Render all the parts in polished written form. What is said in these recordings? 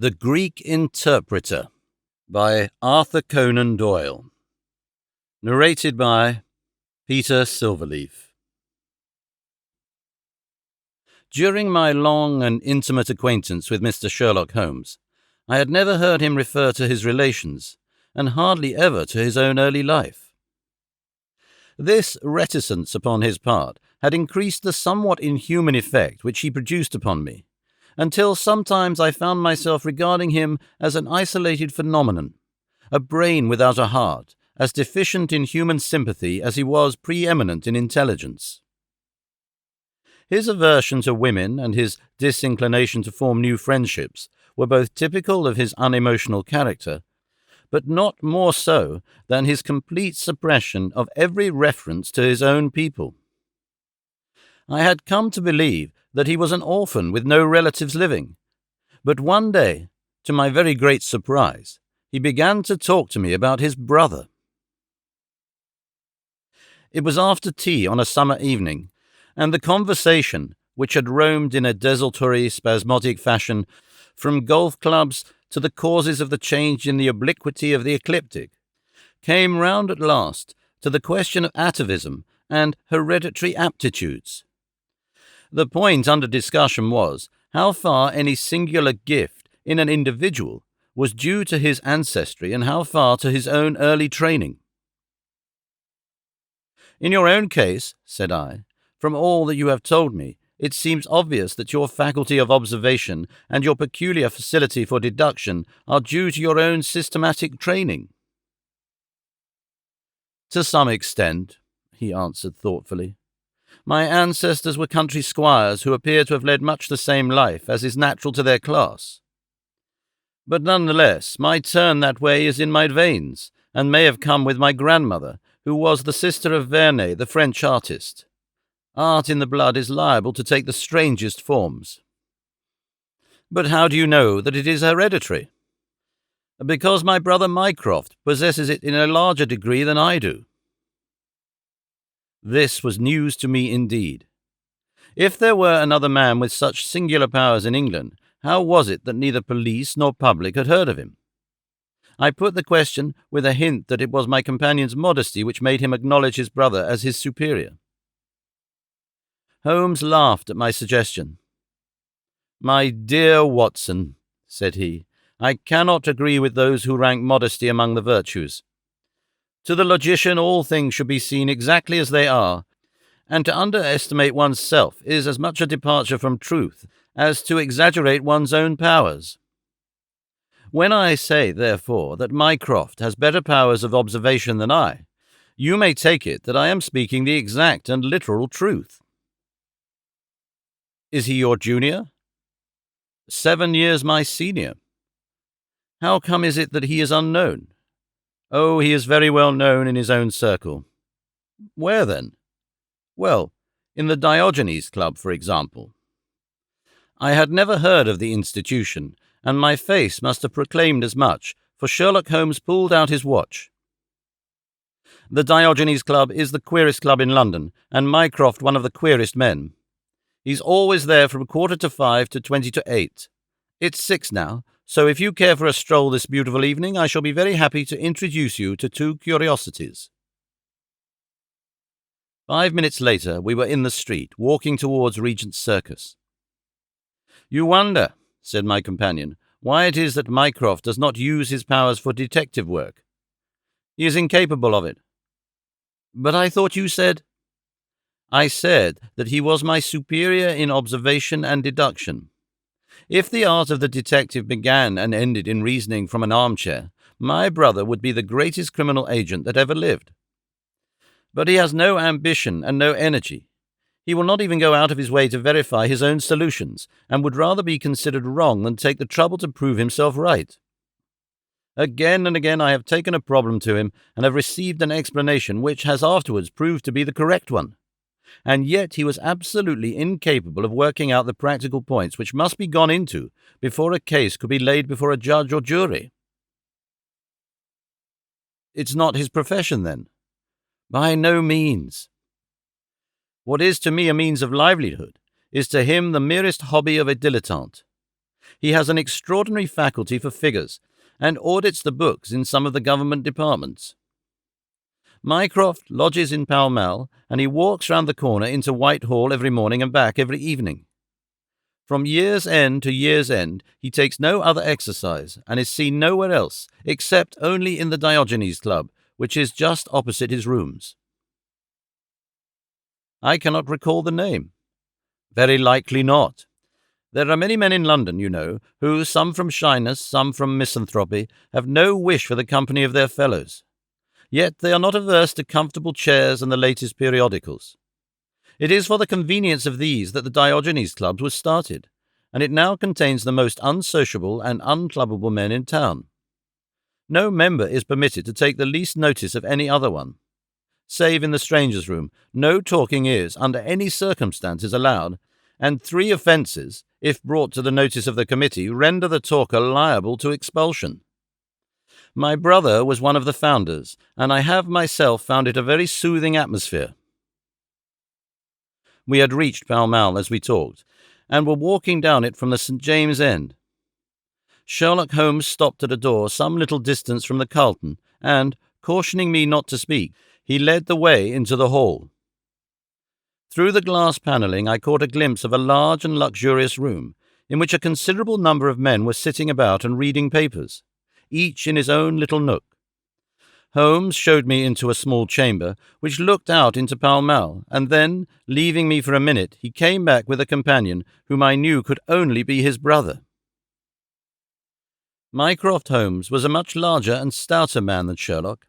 The Greek Interpreter by Arthur Conan Doyle. Narrated by Peter Silverleaf. During my long and intimate acquaintance with Mr. Sherlock Holmes, I had never heard him refer to his relations, and hardly ever to his own early life. This reticence upon his part had increased the somewhat inhuman effect which he produced upon me, until sometimes I found myself regarding him as an isolated phenomenon, a brain without a heart, as deficient in human sympathy as he was preeminent in intelligence. His aversion to women and his disinclination to form new friendships were both typical of his unemotional character, but not more so than his complete suppression of every reference to his own people. I had come to believe that he was an orphan with no relatives living, but one day, to my very great surprise, he began to talk to me about his brother. It was after tea on a summer evening, and the conversation, which had roamed in a desultory, spasmodic fashion from golf clubs to the causes of the change in the obliquity of the ecliptic, came round at last to the question of atavism and hereditary aptitudes. The point under discussion was how far any singular gift in an individual was due to his ancestry and how far to his own early training. "In your own case," said I, "from all that you have told me, it seems obvious that your faculty of observation and your peculiar facility for deduction are due to your own systematic training." "To some extent," he answered thoughtfully. "My ancestors were country squires who appear to have led much the same life as is natural to their class. But nonetheless, my turn that way is in my veins, and may have come with my grandmother, who was the sister of Vernet, the French artist. Art in the blood is liable to take the strangest forms." "But how do you know that it is hereditary?" "Because my brother Mycroft possesses it in a larger degree than I do." This was news to me indeed. If there were another man with such singular powers in England, how was it that neither police nor public had heard of him? I put the question with a hint that it was my companion's modesty which made him acknowledge his brother as his superior. Holmes laughed at my suggestion. "My dear Watson," said he, "I cannot agree with those who rank modesty among the virtues. To the logician all things should be seen exactly as they are, and to underestimate one's self is as much a departure from truth as to exaggerate one's own powers. When I say, therefore, that Mycroft has better powers of observation than I, you may take it that I am speaking the exact and literal truth." "Is he your junior?" 7 years my senior." "How come is it that he is unknown?" "Oh, he is very well known in his own circle." "Where, then?" "Well, in the Diogenes Club, for example." I had never heard of the institution, and my face must have proclaimed as much, for Sherlock Holmes pulled out his watch. "The Diogenes Club is the queerest club in London, and Mycroft one of the queerest men. He's always there from 5:15 to 8:20. It's 6 now, so if you care for a stroll this beautiful evening, I shall be very happy to introduce you to 2 curiosities. 5 minutes later, we were in the street, walking towards Regent's Circus. "You wonder," said my companion, "why it is that Mycroft does not use his powers for detective work. He is incapable of it." "But I thought you said—" "I said that he was my superior in observation and deduction. If the art of the detective began and ended in reasoning from an armchair, my brother would be the greatest criminal agent that ever lived. But he has no ambition and no energy. He will not even go out of his way to verify his own solutions, and would rather be considered wrong than take the trouble to prove himself right. Again and again I have taken a problem to him, and have received an explanation which has afterwards proved to be the correct one. And yet he was absolutely incapable of working out the practical points which must be gone into before a case could be laid before a judge or jury." "It's not his profession, then?" "By no means. What is to me a means of livelihood is to him the merest hobby of a dilettante. He has an extraordinary faculty for figures, and audits the books in some of the government departments. Mycroft lodges in Pall Mall, and he walks round the corner into Whitehall every morning and back every evening. From year's end to year's end, he takes no other exercise, and is seen nowhere else, except only in the Diogenes Club, which is just opposite his rooms. I cannot recall the name. Very likely not. There are many men in London, you know, who, some from shyness, some from misanthropy, have no wish for the company of their fellows. Yet they are not averse to comfortable chairs and the latest periodicals. It is for the convenience of these that the Diogenes Club was started, and it now contains the most unsociable and unclubbable men in town. No member is permitted to take the least notice of any other one. Save in the strangers' room, no talking is, under any circumstances, allowed, and 3 offences, if brought to the notice of the committee, render the talker liable to expulsion. My brother was one of the founders, and I have myself found it a very soothing atmosphere. We had reached Pall Mall as we talked, and were walking down it from the St. James's End. Sherlock Holmes stopped at a door some little distance from the Carlton, and, cautioning me not to speak, he led the way into the hall. Through the glass panelling I caught a glimpse of a large and luxurious room, in which a considerable number of men were sitting about and reading papers, each in his own little nook. Holmes showed me into a small chamber, which looked out into Pall Mall, and then, leaving me for a minute, he came back with a companion whom I knew could only be his brother. Mycroft Holmes was a much larger and stouter man than Sherlock.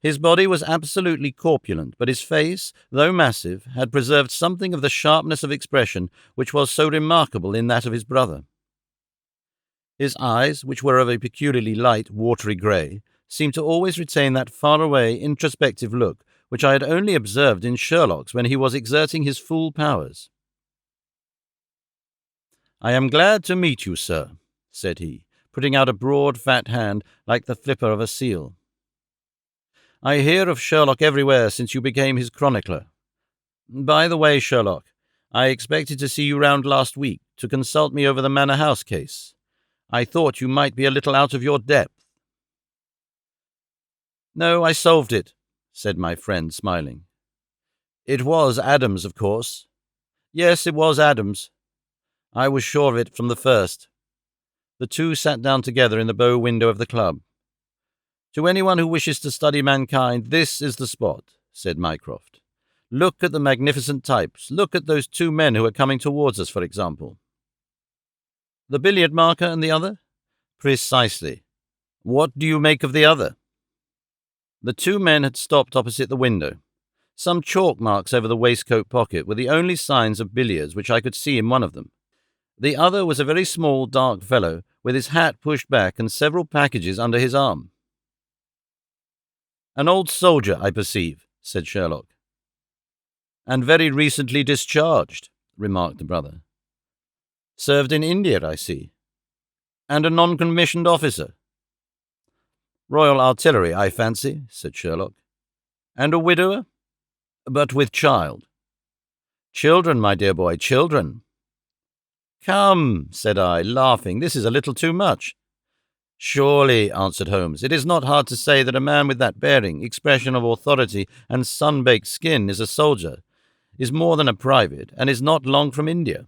His body was absolutely corpulent, but his face, though massive, had preserved something of the sharpness of expression which was so remarkable in that of his brother. His eyes, which were of a peculiarly light, watery grey, seemed to always retain that far-away, introspective look which I had only observed in Sherlock's when he was exerting his full powers. "I am glad to meet you, sir," said he, putting out a broad, fat hand like the flipper of a seal. "I hear of Sherlock everywhere since you became his chronicler. By the way, Sherlock, I expected to see you round last week to consult me over the Manor House case. I thought you might be a little out of your depth." "No, I solved it," said my friend, smiling. "It was Adams, of course." "Yes, it was Adams. I was sure of it from the first." The two sat down together in the bow window of the club. "To anyone who wishes to study mankind, this is the spot," said Mycroft. "Look at the magnificent types. Look at those 2 men who are coming towards us, for example." "The billiard marker and the other?" "Precisely. What do you make of the other?" The 2 men had stopped opposite the window. Some chalk marks over the waistcoat pocket were the only signs of billiards which I could see in one of them. The other was a very small, dark fellow, with his hat pushed back and several packages under his arm. "An old soldier, I perceive," said Sherlock. "And very recently discharged," remarked the brother. "Served in India, I see. And a non-commissioned officer." "Royal Artillery, I fancy," said Sherlock. "And a widower?" "But with child." "Children, my dear boy, children." "Come," said I, laughing, "this is a little too much." "Surely," answered Holmes, "it is not hard to say that a man with that bearing, expression of authority, and sun-baked skin is a soldier, is more than a private, and is not long from India.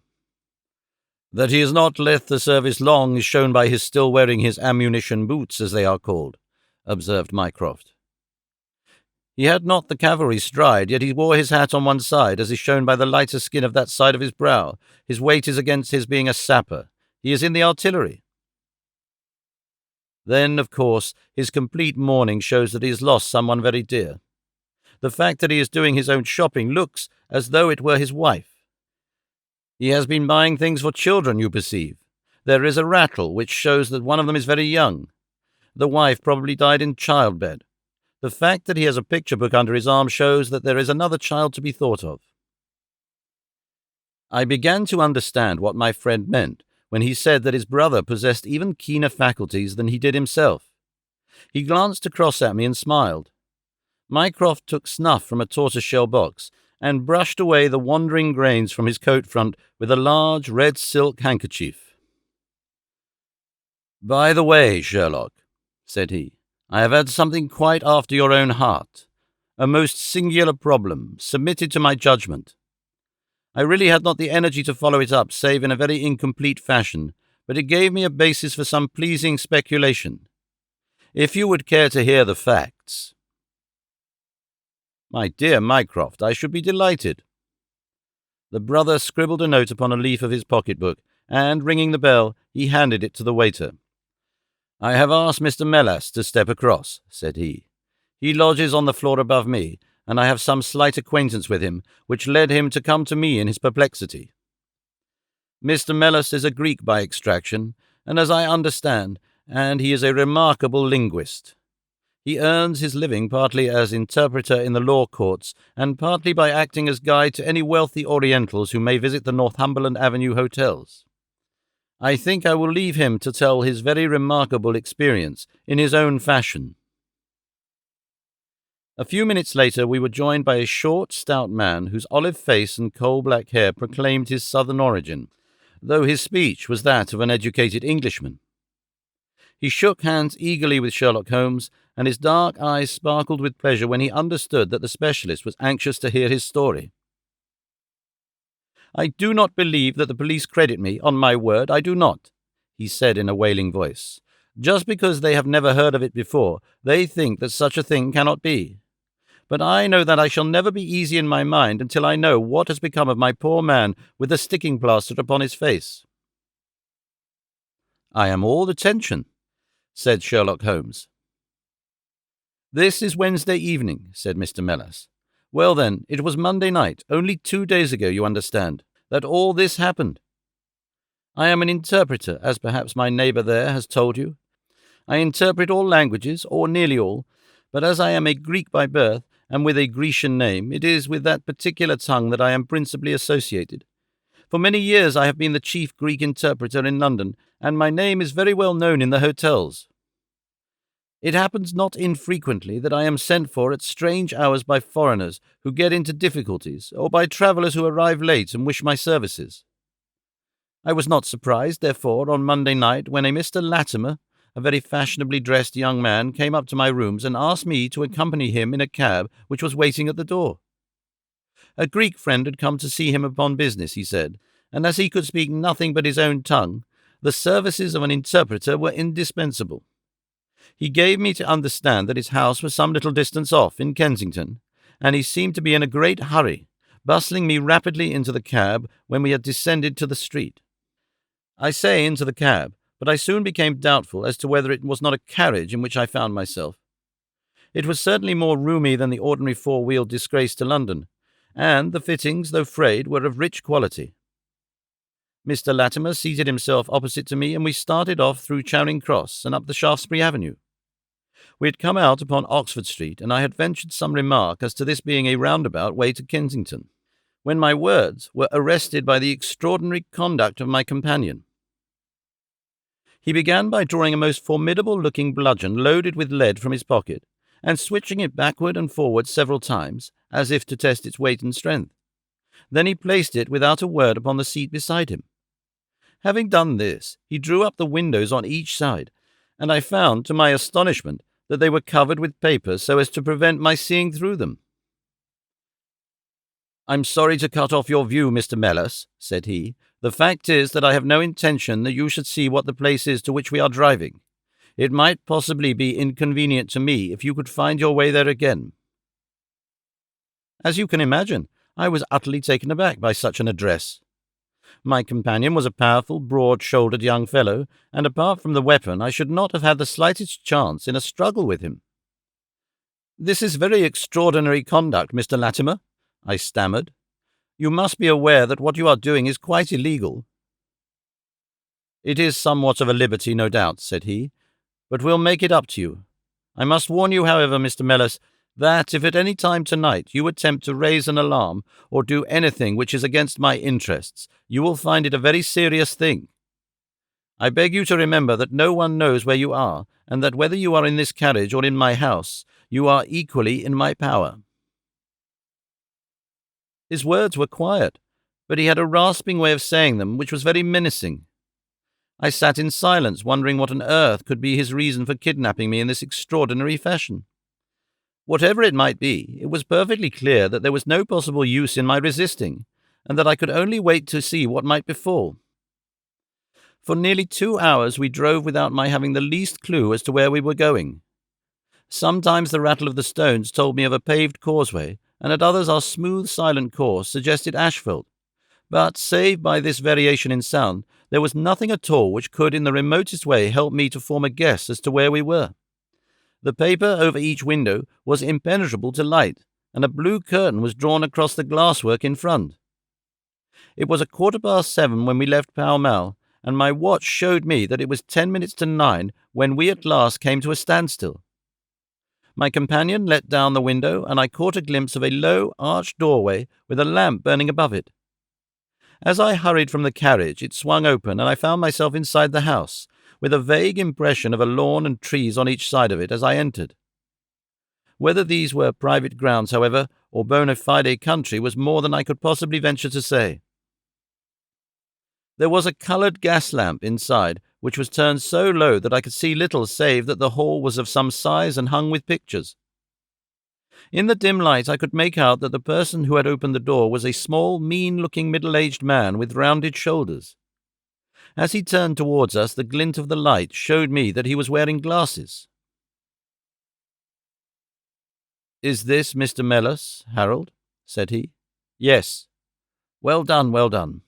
That he has not left the service long is shown by his still wearing his ammunition boots, as they are called," observed Mycroft. "He had not the cavalry stride, yet he wore his hat on one side, as is shown by the lighter skin of that side of his brow. His weight is against his being a sapper. He is in the artillery. Then, of course, his complete mourning shows that he has lost someone very dear. The fact that he is doing his own shopping looks as though it were his wife. He has been buying things for children, you perceive. There is a rattle which shows that one of them is very young. The wife probably died in childbed. The fact that he has a picture book under his arm shows that there is another child to be thought of." I began to understand what my friend meant when he said that his brother possessed even keener faculties than he did himself. He glanced across at me and smiled. Mycroft took snuff from a tortoise-shell box and brushed away the wandering grains from his coat front with a large red silk handkerchief. "By the way, Sherlock," said he, "I have had something quite after your own heart, a most singular problem, submitted to my judgment. I really had not the energy to follow it up, save in a very incomplete fashion, but it gave me a basis for some pleasing speculation. If you would care to hear the facts—" "My dear Mycroft, I should be delighted." The brother scribbled a note upon a leaf of his pocket-book, and, ringing the bell, he handed it to the waiter. "I have asked Mr. Melas to step across," said he. "He lodges on the floor above me, and I have some slight acquaintance with him, which led him to come to me in his perplexity. Mr. Melas is a Greek by extraction, and as I understand, and he is a remarkable linguist. He earns his living partly as interpreter in the law courts, and partly by acting as guide to any wealthy Orientals who may visit the Northumberland Avenue hotels. I think I will leave him to tell his very remarkable experience in his own fashion." A few minutes later we were joined by a short, stout man whose olive face and coal-black hair proclaimed his southern origin, though his speech was that of an educated Englishman. He shook hands eagerly with Sherlock Holmes, and his dark eyes sparkled with pleasure when he understood that the specialist was anxious to hear his story. "I do not believe that the police credit me, on my word, I do not," he said in a wailing voice. "Just because they have never heard of it before, they think that such a thing cannot be. But I know that I shall never be easy in my mind until I know what has become of my poor man with the sticking plaster upon his face." "I am all attention," said Sherlock Holmes. "This is Wednesday evening," said Mr. Melas. "Well then, it was Monday night, only 2 days ago, you understand, that all this happened. I am an interpreter, as perhaps my neighbour there has told you. I interpret all languages, or nearly all, but as I am a Greek by birth, and with a Grecian name, it is with that particular tongue that I am principally associated. For many years I have been the chief Greek interpreter in London, and my name is very well known in the hotels. It happens not infrequently that I am sent for at strange hours by foreigners who get into difficulties, or by travellers who arrive late and wish my services. I was not surprised, therefore, on Monday night when a Mr. Latimer, a very fashionably dressed young man, came up to my rooms and asked me to accompany him in a cab which was waiting at the door. A Greek friend had come to see him upon business, he said, and as he could speak nothing but his own tongue, the services of an interpreter were indispensable. He gave me to understand that his house was some little distance off, in Kensington, and he seemed to be in a great hurry, bustling me rapidly into the cab when we had descended to the street. I say into the cab, but I soon became doubtful as to whether it was not a carriage in which I found myself. It was certainly more roomy than the ordinary four-wheeled disgrace to London, and the fittings, though frayed, were of rich quality. Mr. Latimer seated himself opposite to me, and we started off through Charing Cross and up the Shaftesbury Avenue. We had come out upon Oxford Street, and I had ventured some remark as to this being a roundabout way to Kensington, when my words were arrested by the extraordinary conduct of my companion. He began by drawing a most formidable-looking bludgeon loaded with lead from his pocket, and switching it backward and forward several times, as if to test its weight and strength. Then he placed it without a word upon the seat beside him. Having done this, he drew up the windows on each side, and I found, to my astonishment, that they were covered with paper so as to prevent my seeing through them. "I'm sorry to cut off your view, Mr. Melas," said he. "The fact is that I have no intention that you should see what the place is to which we are driving. It might possibly be inconvenient to me if you could find your way there again." As you can imagine, I was utterly taken aback by such an address. My companion was a powerful, broad-shouldered young fellow, and apart from the weapon, I should not have had the slightest chance in a struggle with him. "This is very extraordinary conduct, Mr. Latimer," I stammered. "You must be aware that what you are doing is quite illegal." "It is somewhat of a liberty, no doubt," said he, "but we'll make it up to you. I must warn you, however, Mr. Melas, that if at any time tonight you attempt to raise an alarm or do anything which is against my interests, you will find it a very serious thing. I beg you to remember that no one knows where you are, and that whether you are in this carriage or in my house, you are equally in my power." His words were quiet, but he had a rasping way of saying them which was very menacing. I sat in silence, wondering what on earth could be his reason for kidnapping me in this extraordinary fashion. Whatever it might be, it was perfectly clear that there was no possible use in my resisting, and that I could only wait to see what might befall. For nearly 2 hours we drove without my having the least clue as to where we were going. Sometimes the rattle of the stones told me of a paved causeway, and at others our smooth, silent course suggested asphalt. But, save by this variation in sound, there was nothing at all which could in the remotest way help me to form a guess as to where we were. The paper over each window was impenetrable to light, and a blue curtain was drawn across the glasswork in front. It was 7:15 when we left Pall Mall, and my watch showed me that it was 10 minutes to 9 when we at last came to a standstill. My companion let down the window, and I caught a glimpse of a low, arched doorway with a lamp burning above it. As I hurried from the carriage, it swung open, and I found myself inside the house, with a vague impression of a lawn and trees on each side of it as I entered. Whether these were private grounds, however, or bona fide country was more than I could possibly venture to say. There was a coloured gas lamp inside, which was turned so low that I could see little save that the hall was of some size and hung with pictures. In the dim light I could make out that the person who had opened the door was a small, mean-looking middle-aged man with rounded shoulders. As he turned towards us, the glint of the light showed me that he was wearing glasses. "Is this Mr. Mellis, Harold?" said he. "Yes." "Well done, well done.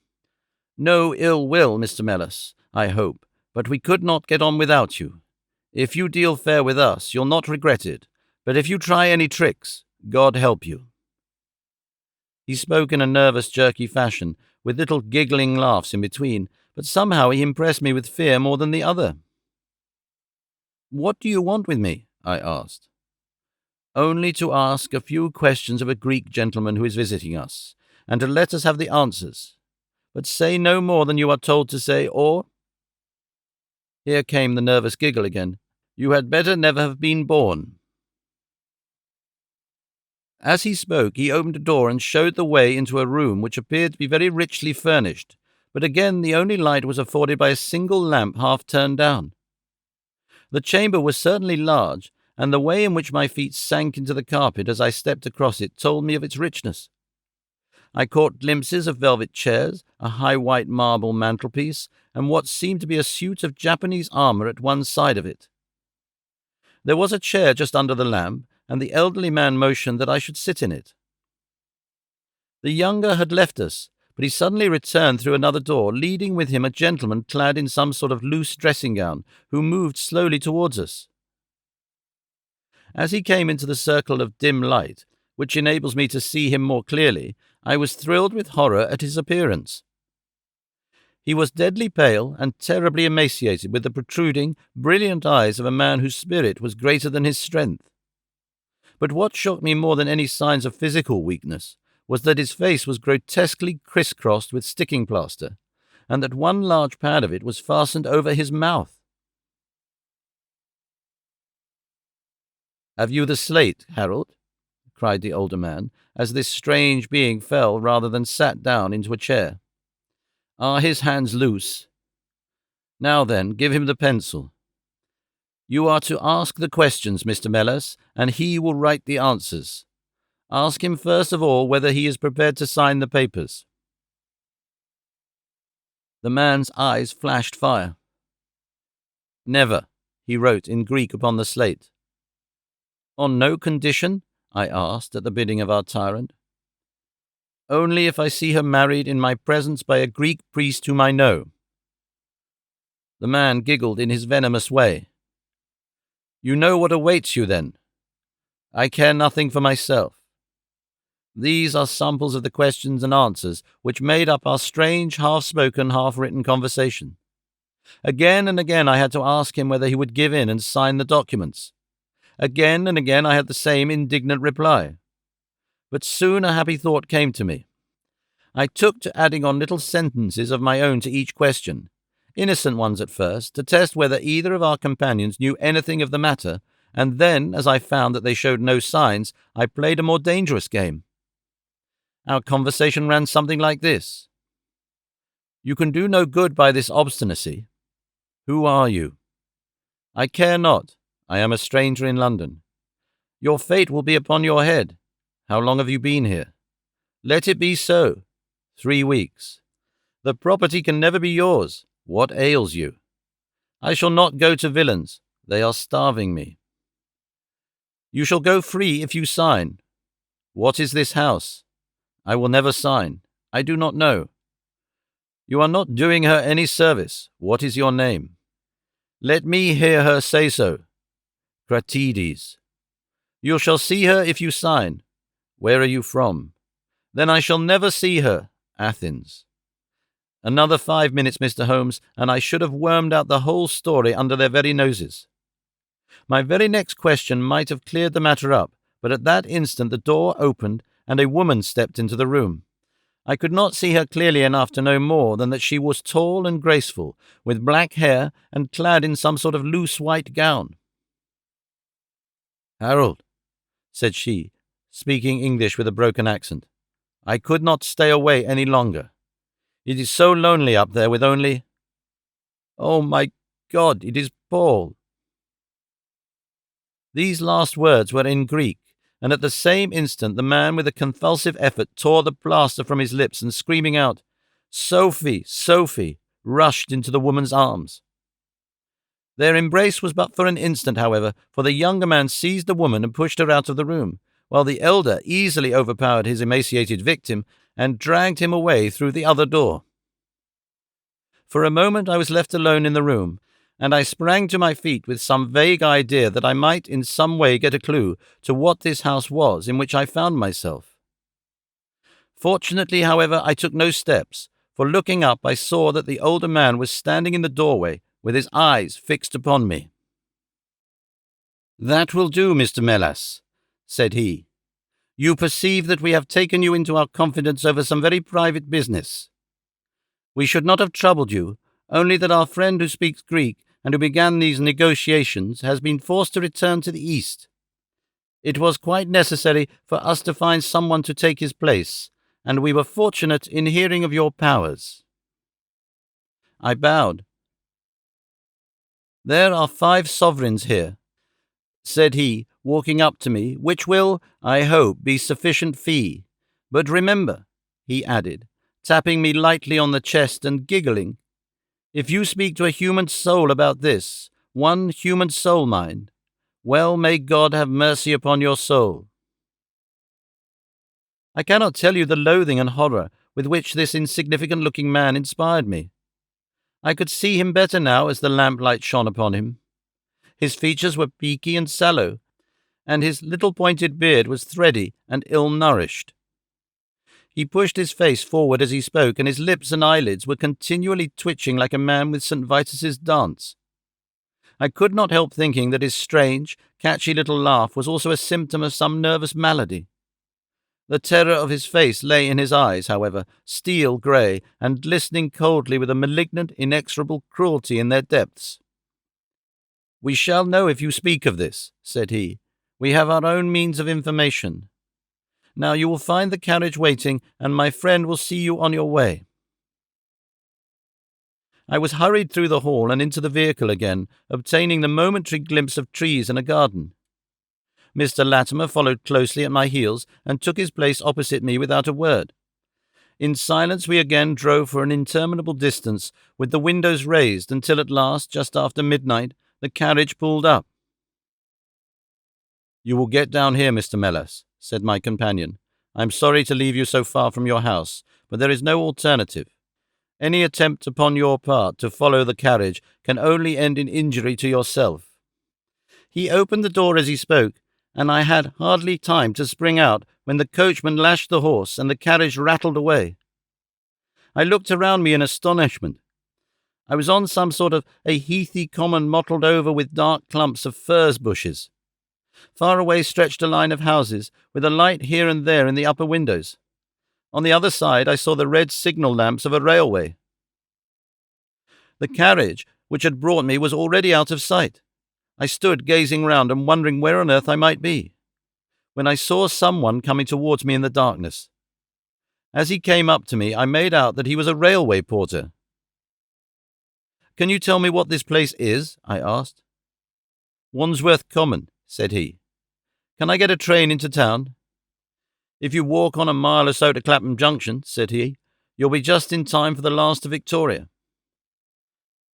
No ill will, Mr. Mellis, I hope, but we could not get on without you. If you deal fair with us, you'll not regret it, but if you try any tricks, God help you." He spoke in a nervous, jerky fashion, with little giggling laughs in between, but somehow he impressed me with fear more than the other. "What do you want with me?" I asked. "Only to ask a few questions of a Greek gentleman who is visiting us, and to let us have the answers. But say no more than you are told to say, or—" Here came the nervous giggle again. "You had better never have been born." As he spoke, he opened a door and showed the way into a room which appeared to be very richly furnished, but again the only light was afforded by a single lamp half turned down. The chamber was certainly large, and the way in which my feet sank into the carpet as I stepped across it told me of its richness. I caught glimpses of velvet chairs, a high white marble mantelpiece, and what seemed to be a suit of Japanese armour at one side of it. There was a chair just under the lamp, and the elderly man motioned that I should sit in it. The younger had left us, but he suddenly returned through another door, leading with him a gentleman clad in some sort of loose dressing gown, who moved slowly towards us. As he came into the circle of dim light, which enables me to see him more clearly, I was thrilled with horror at his appearance. He was deadly pale and terribly emaciated, with the protruding, brilliant eyes of a man whose spirit was greater than his strength. But what shocked me more than any signs of physical weakness was that his face was grotesquely crisscrossed with sticking plaster, and that one large pad of it was fastened over his mouth. "Have you the slate, Harold?" cried the older man, as this strange being fell rather than sat down into a chair. "Are his hands loose? Now then, give him the pencil. You are to ask the questions, Mr. Mellis, and he will write the answers. Ask him first of all whether he is prepared to sign the papers." The man's eyes flashed fire. "Never," he wrote in Greek upon the slate. "On no condition?" I asked at the bidding of our tyrant. "Only if I see her married in my presence by a Greek priest whom I know." The man giggled in his venomous way. "You know what awaits you, then?" "I care nothing for myself." These are samples of the questions and answers which made up our strange, half-spoken, half-written conversation. Again and again I had to ask him whether he would give in and sign the documents. Again and again I had the same indignant reply. But soon a happy thought came to me. I took to adding on little sentences of my own to each question, innocent ones at first, to test whether either of our companions knew anything of the matter, and then, as I found that they showed no signs, I played a more dangerous game. Our conversation ran something like this: "You can do no good by this obstinacy. Who are you? I care not. I am a stranger in London. Your fate will be upon your head. How long have you been here? Let it be so. 3 weeks. The property can never be yours. What ails you? I shall not go to villains. They are starving me. You shall go free if you sign. What is this house? I will never sign. I do not know. You are not doing her any service. What is your name? Let me hear her say so. Cratides. You shall see her if you sign. Where are you from? Then I shall never see her. Athens. Another 5 minutes, Mr. Holmes, and I should have wormed out the whole story under their very noses. My very next question might have cleared the matter up, but at that instant the door opened and a woman stepped into the room. I could not see her clearly enough to know more than that she was tall and graceful, with black hair and clad in some sort of loose white gown. Harold, said she, speaking English with a broken accent, I could not stay away any longer. It is so lonely up there with only— Oh, my God, it is Paul. These last words were in Greek, and at the same instant the man with a convulsive effort tore the plaster from his lips and, screaming out, Sophie, Sophie, rushed into the woman's arms. Their embrace was but for an instant, however, for the younger man seized the woman and pushed her out of the room, while the elder easily overpowered his emaciated victim and dragged him away through the other door. For a moment I was left alone in the room, and I sprang to my feet with some vague idea that I might in some way get a clue to what this house was in which I found myself. Fortunately, however, I took no steps, for looking up I saw that the older man was standing in the doorway with his eyes fixed upon me. That will do, Mr. Melas, said he. You perceive that we have taken you into our confidence over some very private business. We should not have troubled you, only that our friend who speaks Greek and who began these negotiations has been forced to return to the East. It was quite necessary for us to find someone to take his place, and we were fortunate in hearing of your powers. I bowed. There are 5 sovereigns here, said he, walking up to me, which will, I hope, be sufficient fee. But remember, he added, tapping me lightly on the chest and giggling, if you speak to a human soul about this, one human soul, mind, well may God have mercy upon your soul. I cannot tell you the loathing and horror with which this insignificant-looking man inspired me. I could see him better now as the lamplight shone upon him. His features were peaky and sallow, and his little pointed beard was thready and ill-nourished. He pushed his face forward as he spoke, and his lips and eyelids were continually twitching like a man with St. Vitus's dance. I could not help thinking that his strange, catchy little laugh was also a symptom of some nervous malady. The terror of his face lay in his eyes, however, steel grey and glistening coldly with a malignant, inexorable cruelty in their depths. We shall know if you speak of this, said he. We have our own means of information. Now you will find the carriage waiting, and my friend will see you on your way. I was hurried through the hall and into the vehicle again, obtaining the momentary glimpse of trees and a garden. Mr. Latimer followed closely at my heels and took his place opposite me without a word. In silence we again drove for an interminable distance, with the windows raised, until at last, just after midnight, the carriage pulled up. You will get down here, Mr. Melas, said my companion. I am sorry to leave you so far from your house, but there is no alternative. Any attempt upon your part to follow the carriage can only end in injury to yourself. He opened the door as he spoke, and I had hardly time to spring out when the coachman lashed the horse and the carriage rattled away. I looked around me in astonishment. I was on some sort of a heathy common mottled over with dark clumps of furze bushes. Far away stretched a line of houses, with a light here and there in the upper windows. On the other side I saw the red signal lamps of a railway. The carriage which had brought me was already out of sight. I stood gazing round and wondering where on earth I might be, when I saw someone coming towards me in the darkness. As he came up to me, I made out that he was a railway porter. Can you tell me what this place is? I asked. Wandsworth Common, said he. Can I get a train into town? If you walk on a mile or so to Clapham Junction, said he, you'll be just in time for the last of Victoria.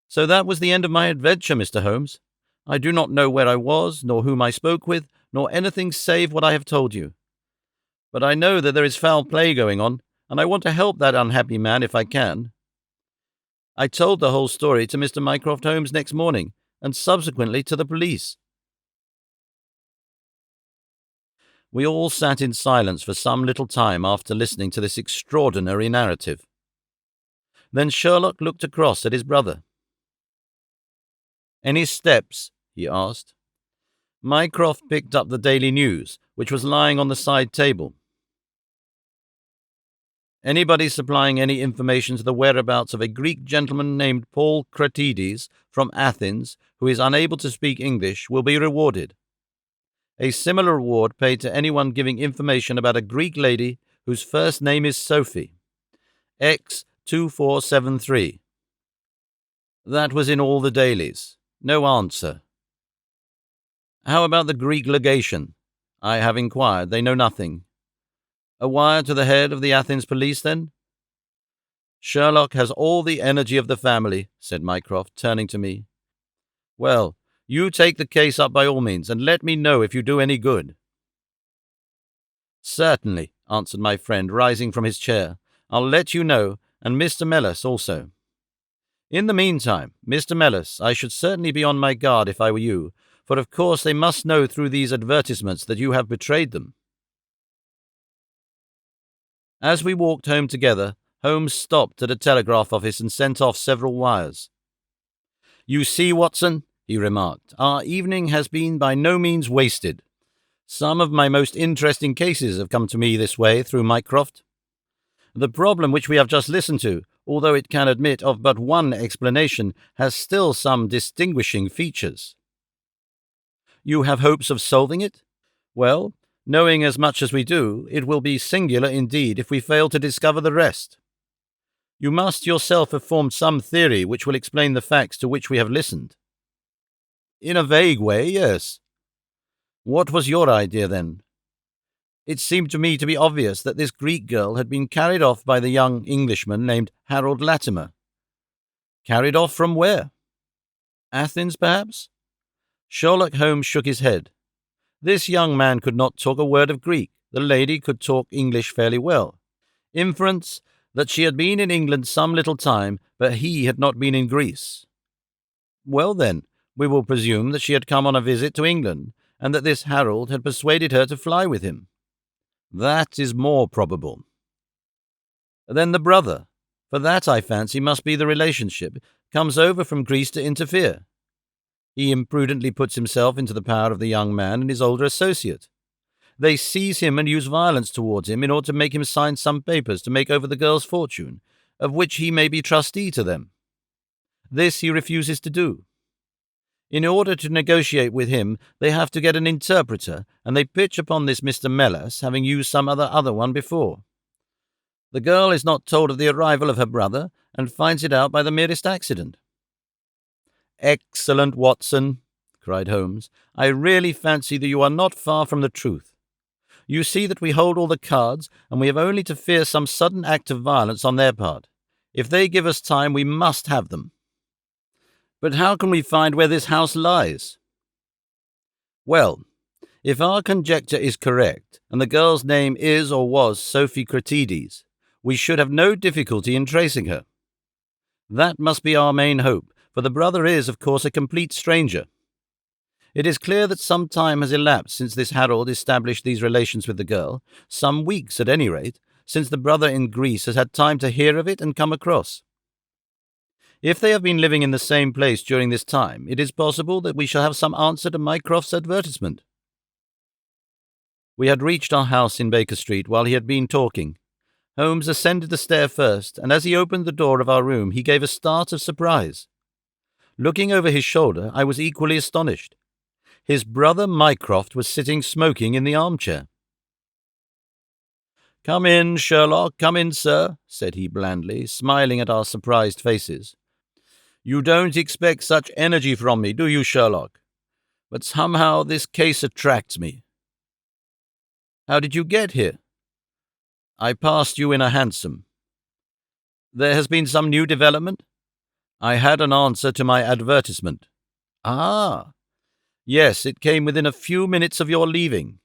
So that was the end of my adventure, Mr. Holmes. I do not know where I was, nor whom I spoke with, nor anything save what I have told you. But I know that there is foul play going on, and I want to help that unhappy man if I can. I told the whole story to Mr. Mycroft Holmes next morning, and subsequently to the police. We all sat in silence for some little time after listening to this extraordinary narrative. Then Sherlock looked across at his brother. Any steps? He asked. Mycroft picked up the Daily News, which was lying on the side table. Anybody supplying any information to the whereabouts of a Greek gentleman named Paul Cratides from Athens, who is unable to speak English, will be rewarded. A similar reward paid to anyone giving information about a Greek lady whose first name is Sophie. X2473. That was in all the dailies. No answer. How about the Greek legation? I have inquired. They know nothing. A wire to the head of the Athens police, then? Sherlock has all the energy of the family, said Mycroft, turning to me. Well, you take the case up by all means, and let me know if you do any good. Certainly, answered my friend, rising from his chair. I'll let you know, and Mr. Mellis also. In the meantime, Mr. Mellis, I should certainly be on my guard if I were you, for of course they must know through these advertisements that you have betrayed them. As we walked home together, Holmes stopped at a telegraph office and sent off several wires. You see, Watson, he remarked, our evening has been by no means wasted. Some of my most interesting cases have come to me this way through Mycroft. The problem which we have just listened to, although it can admit of but one explanation, has still some distinguishing features. You have hopes of solving it? Well, knowing as much as we do, it will be singular indeed if we fail to discover the rest. You must yourself have formed some theory which will explain the facts to which we have listened. In a vague way, yes. What was your idea, then? It seemed to me to be obvious that this Greek girl had been carried off by the young Englishman named Harold Latimer. Carried off from where? Athens, perhaps? Sherlock Holmes shook his head. This young man could not talk a word of Greek. The lady could talk English fairly well. Inference that she had been in England some little time, but he had not been in Greece. Well, then, we will presume that she had come on a visit to England, and that this Harold had persuaded her to fly with him. That is more probable. Then the brother, for that I fancy must be the relationship, comes over from Greece to interfere. He imprudently puts himself into the power of the young man and his older associate. They seize him and use violence towards him in order to make him sign some papers to make over the girl's fortune, of which he may be trustee to them. This he refuses to do. In order to negotiate with him, they have to get an interpreter, and they pitch upon this Mr. Mellis, having used some other one before. The girl is not told of the arrival of her brother, and finds it out by the merest accident. Excellent, Watson, cried Holmes. I really fancy that you are not far from the truth. You see that we hold all the cards, and we have only to fear some sudden act of violence on their part. If they give us time, we must have them. But how can we find where this house lies? Well, if our conjecture is correct, and the girl's name is or was Sophie Cratides, we should have no difficulty in tracing her. That must be our main hope, for the brother is, of course, a complete stranger. It is clear that some time has elapsed since this Harold established these relations with the girl, some weeks at any rate, since the brother in Greece has had time to hear of it and come across. If they have been living in the same place during this time, it is possible that we shall have some answer to Mycroft's advertisement. We had reached our house in Baker Street while he had been talking. Holmes ascended the stair first, and as he opened the door of our room, he gave a start of surprise. Looking over his shoulder, I was equally astonished. His brother Mycroft was sitting smoking in the armchair. "Come in, Sherlock, come in, sir," said he blandly, smiling at our surprised faces. You don't expect such energy from me, do you, Sherlock? But somehow this case attracts me. How did you get here? I passed you in a hansom. There has been some new development? I had an answer to my advertisement. Ah, yes, it came within a few minutes of your leaving.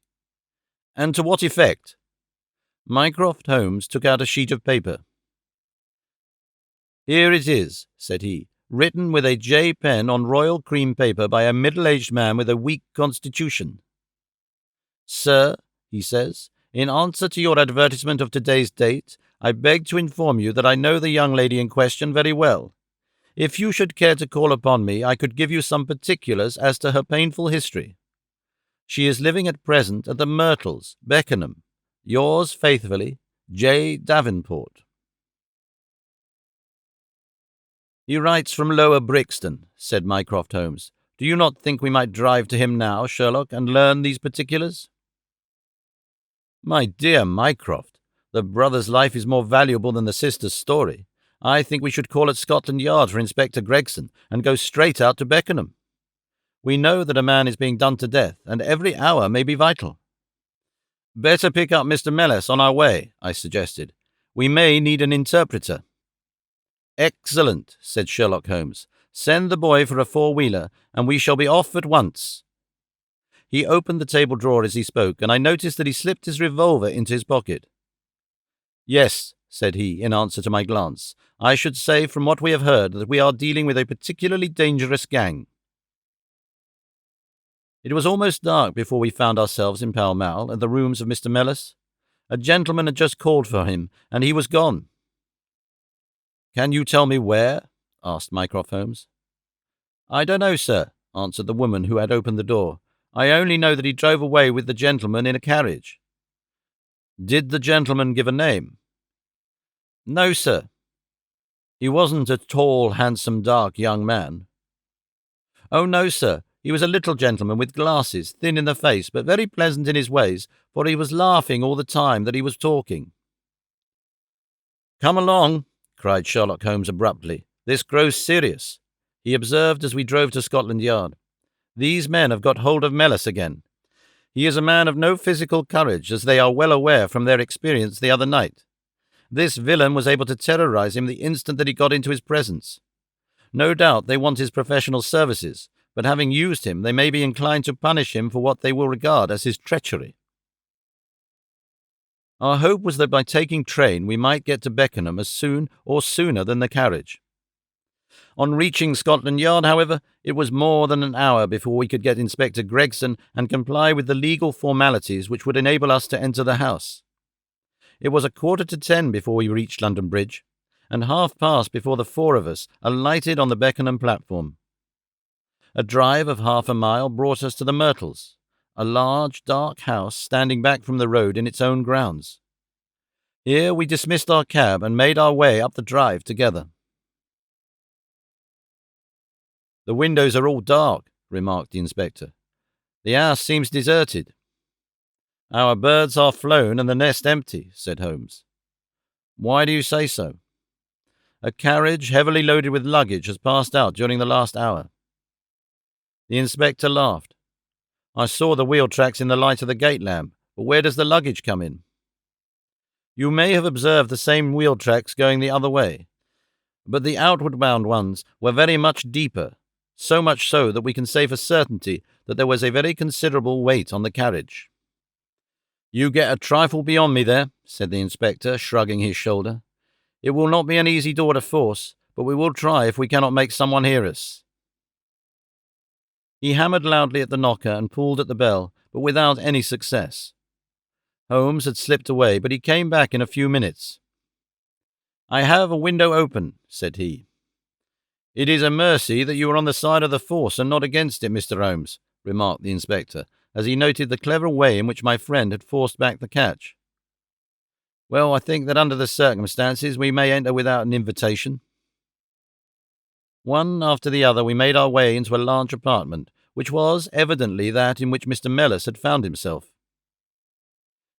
And to what effect? Mycroft Holmes took out a sheet of paper. Here it is, said he, written with a J pen on royal cream paper by a middle-aged man with a weak constitution. Sir, he says, in answer to your advertisement of today's date, I beg to inform you that I know the young lady in question very well. If you should care to call upon me, I could give you some particulars as to her painful history. She is living at present at the Myrtles, Beckenham. Yours faithfully, J. Davenport. He writes from Lower Brixton, said Mycroft Holmes. Do you not think we might drive to him now, Sherlock, and learn these particulars? My dear Mycroft, the brother's life is more valuable than the sister's story. I think we should call at Scotland Yard for Inspector Gregson and go straight out to Beckenham. We know that a man is being done to death, and every hour may be vital. Better pick up Mr. Mellis on our way, I suggested. We may need an interpreter. Excellent, said Sherlock Holmes. Send the boy for a four-wheeler, and we shall be off at once. He opened the table drawer as he spoke, and I noticed that he slipped his revolver into his pocket. Yes, said he, in answer to my glance, I should say from what we have heard that we are dealing with a particularly dangerous gang. It was almost dark before we found ourselves in Pall Mall at the rooms of Mr. Mellis. A gentleman had just called for him, and he was gone. Can you tell me where? Asked Mycroft Holmes. I don't know, sir, answered the woman who had opened the door. I only know that he drove away with the gentleman in a carriage. Did the gentleman give a name? No, sir. He wasn't a tall, handsome, dark young man. Oh, no, sir. He was a little gentleman with glasses, thin in the face, but very pleasant in his ways, for he was laughing all the time that he was talking. Come along, cried Sherlock Holmes abruptly. This grows serious. He observed as we drove to Scotland Yard. These men have got hold of Mellis again. He is a man of no physical courage, as they are well aware from their experience the other night. This villain was able to terrorize him the instant that he got into his presence. No doubt they want his professional services, but having used him, they may be inclined to punish him for what they will regard as his treachery. Our hope was that by taking train we might get to Beckenham as soon or sooner than the carriage. On reaching Scotland Yard, however, it was more than an hour before we could get Inspector Gregson and comply with the legal formalities which would enable us to enter the house. It was 10:15 before we reached London Bridge, and past before the four of us alighted on the Beckenham platform. A drive of half a mile brought us to the Myrtles, a large, dark house standing back from the road in its own grounds. Here we dismissed our cab and made our way up the drive together. The windows are all dark, remarked the inspector. The house seems deserted. Our birds are flown and the nest empty, said Holmes. Why do you say so? A carriage heavily loaded with luggage has passed out during the last hour. The inspector laughed. I saw the wheel tracks in the light of the gate lamp, but where does the luggage come in? You may have observed the same wheel tracks going the other way, but the outward-bound ones were very much deeper, so much so that we can say for certainty that there was a very considerable weight on the carriage. You get a trifle beyond me there, said the inspector, shrugging his shoulder. It will not be an easy door to force, but we will try if we cannot make someone hear us. He hammered loudly at the knocker and pulled at the bell, but without any success. Holmes had slipped away, but he came back in a few minutes. I have a window open, said he. It is a mercy that you are on the side of the force and not against it, Mr. Holmes, remarked the inspector, as he noted the clever way in which my friend had forced back the catch. Well, I think that under the circumstances we may enter without an invitation. One after the other we made our way into a large apartment, which was evidently that in which Mr. Mellis had found himself.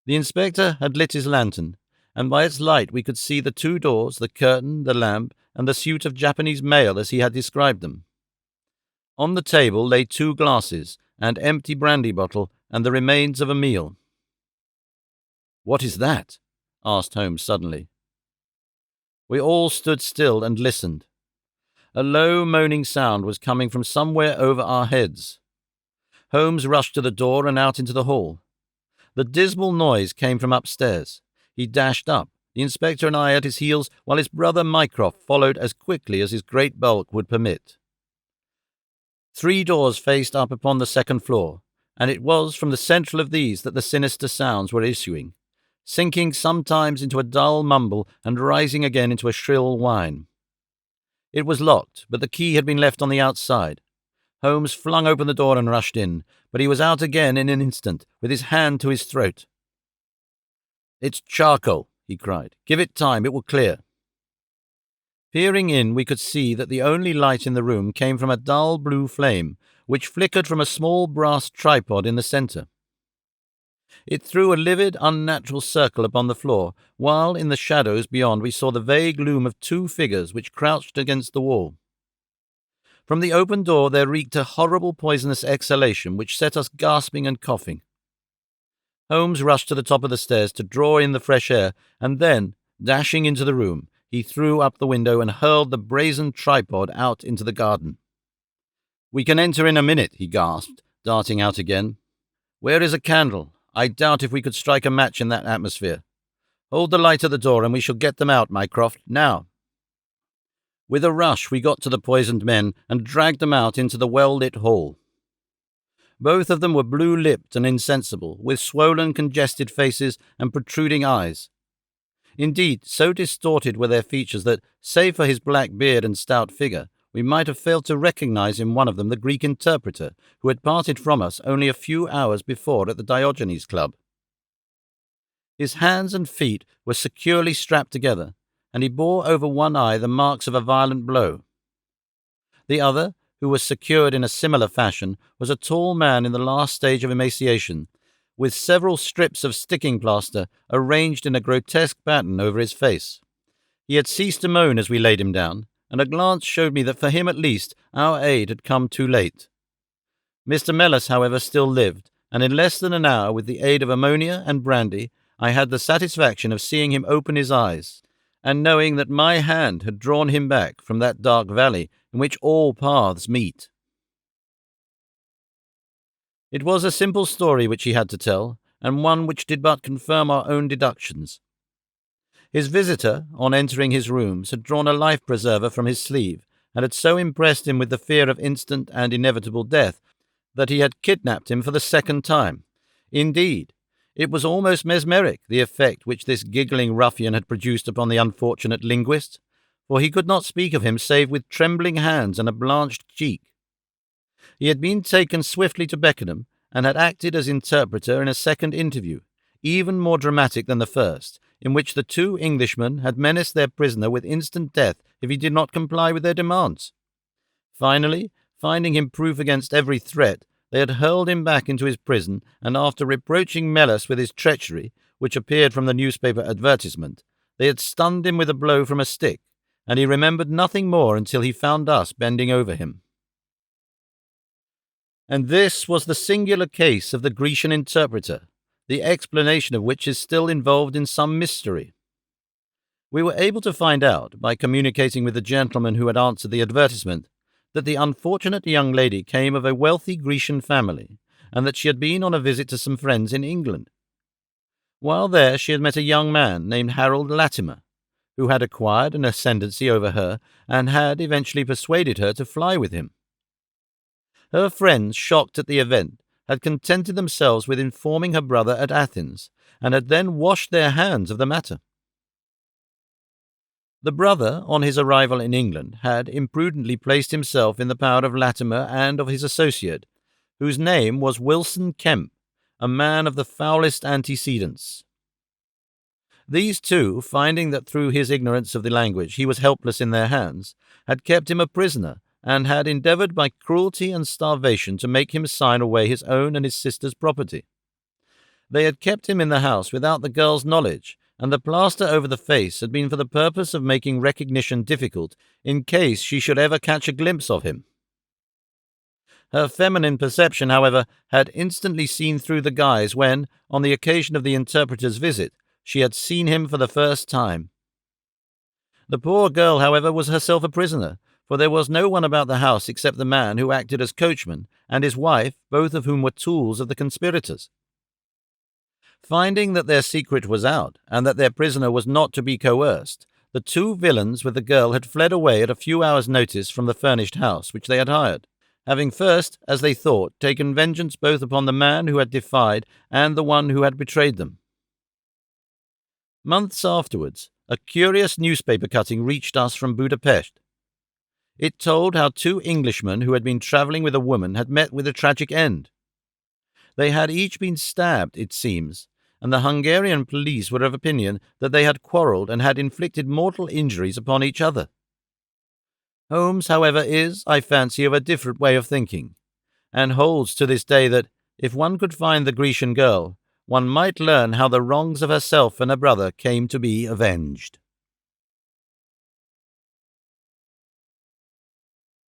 The inspector had lit his lantern, and by its light we could see the 2 doors, the curtain, the lamp, and the suit of Japanese mail as he had described them. On the table lay 2 glasses, an empty brandy bottle, and the remains of a meal. "What is that?" asked Holmes suddenly. We all stood still and listened. A low moaning sound was coming from somewhere over our heads. Holmes rushed to the door and out into the hall. The dismal noise came from upstairs. He dashed up, the inspector and I at his heels, while his brother Mycroft followed as quickly as his great bulk would permit. 3 doors faced up upon the second floor, and it was from the central of these that the sinister sounds were issuing, sinking sometimes into a dull mumble and rising again into a shrill whine. It was locked, but the key had been left on the outside. Holmes flung open the door and rushed in, but he was out again in an instant, with his hand to his throat. "It's charcoal," he cried. "Give it time, it will clear." Peering in, we could see that the only light in the room came from a dull blue flame, which flickered from a small brass tripod in the centre. It threw a livid, unnatural circle upon the floor, while in the shadows beyond we saw the vague loom of 2 figures which crouched against the wall. From the open door there reeked a horrible poisonous exhalation which set us gasping and coughing. Holmes rushed to the top of the stairs to draw in the fresh air, and then, dashing into the room, he threw up the window and hurled the brazen tripod out into the garden. "We can enter in a minute," he gasped, darting out again. "Where is a candle? I doubt if we could strike a match in that atmosphere. Hold the light at the door and we shall get them out, Mycroft, now." With a rush we got to the poisoned men and dragged them out into the well-lit hall. Both of them were blue-lipped and insensible, with swollen, congested faces and protruding eyes. Indeed, so distorted were their features that, save for his black beard and stout figure, we might have failed to recognize in one of them the Greek interpreter who had parted from us only a few hours before at the Diogenes Club. His hands and feet were securely strapped together, and he bore over one eye the marks of a violent blow. The other, who was secured in a similar fashion, was a tall man in the last stage of emaciation, with several strips of sticking plaster arranged in a grotesque pattern over his face. He had ceased to moan as we laid him down, and a glance showed me that for him at least our aid had come too late. Mr. Mellis, however, still lived, and in less than an hour, with the aid of ammonia and brandy, I had the satisfaction of seeing him open his eyes, and knowing that my hand had drawn him back from that dark valley in which all paths meet. It was a simple story which he had to tell, and one which did but confirm our own deductions. His visitor, on entering his rooms, had drawn a life-preserver from his sleeve, and had so impressed him with the fear of instant and inevitable death that he had kidnapped him for the 2nd time. Indeed, it was almost mesmeric, the effect which this giggling ruffian had produced upon the unfortunate linguist, for he could not speak of him save with trembling hands and a blanched cheek. He had been taken swiftly to Beckenham, and had acted as interpreter in a second interview, even more dramatic than the first, in which the 2 Englishmen had menaced their prisoner with instant death if he did not comply with their demands. Finally, finding him proof against every threat, they had hurled him back into his prison, and after reproaching Mellis with his treachery, which appeared from the newspaper advertisement, they had stunned him with a blow from a stick, and he remembered nothing more until he found us bending over him. And this was the singular case of the Grecian interpreter, the explanation of which is still involved in some mystery. We were able to find out, by communicating with the gentleman who had answered the advertisement, that the unfortunate young lady came of a wealthy Grecian family, and that she had been on a visit to some friends in England. While there she had met a young man named Harold Latimer, who had acquired an ascendancy over her and had eventually persuaded her to fly with him. Her friends, shocked at the event, had contented themselves with informing her brother at Athens, and had then washed their hands of the matter. The brother, on his arrival in England, had imprudently placed himself in the power of Latimer and of his associate, whose name was Wilson Kemp, a man of the foulest antecedents. These 2, finding that through his ignorance of the language he was helpless in their hands, had kept him a prisoner, and had endeavoured by cruelty and starvation to make him sign away his own and his sister's property. They had kept him in the house without the girl's knowledge, and the plaster over the face had been for the purpose of making recognition difficult in case she should ever catch a glimpse of him. Her feminine perception, however, had instantly seen through the guise when, on the occasion of the interpreter's visit, she had seen him for the first time. The poor girl, however, was herself a prisoner, for there was no one about the house except the man who acted as coachman and his wife, both of whom were tools of the conspirators. Finding that their secret was out, and that their prisoner was not to be coerced, the two villains with the girl had fled away at a few hours' notice from the furnished house which they had hired, having first, as they thought, taken vengeance both upon the man who had defied and the one who had betrayed them. Months afterwards, a curious newspaper cutting reached us from Budapest. It told how two Englishmen who had been travelling with a woman had met with a tragic end. They had each been stabbed, it seems, and the Hungarian police were of opinion that they had quarrelled and had inflicted mortal injuries upon each other. Holmes, however, is, I fancy, of a different way of thinking, and holds to this day that, if one could find the Grecian girl, one might learn how the wrongs of herself and her brother came to be avenged.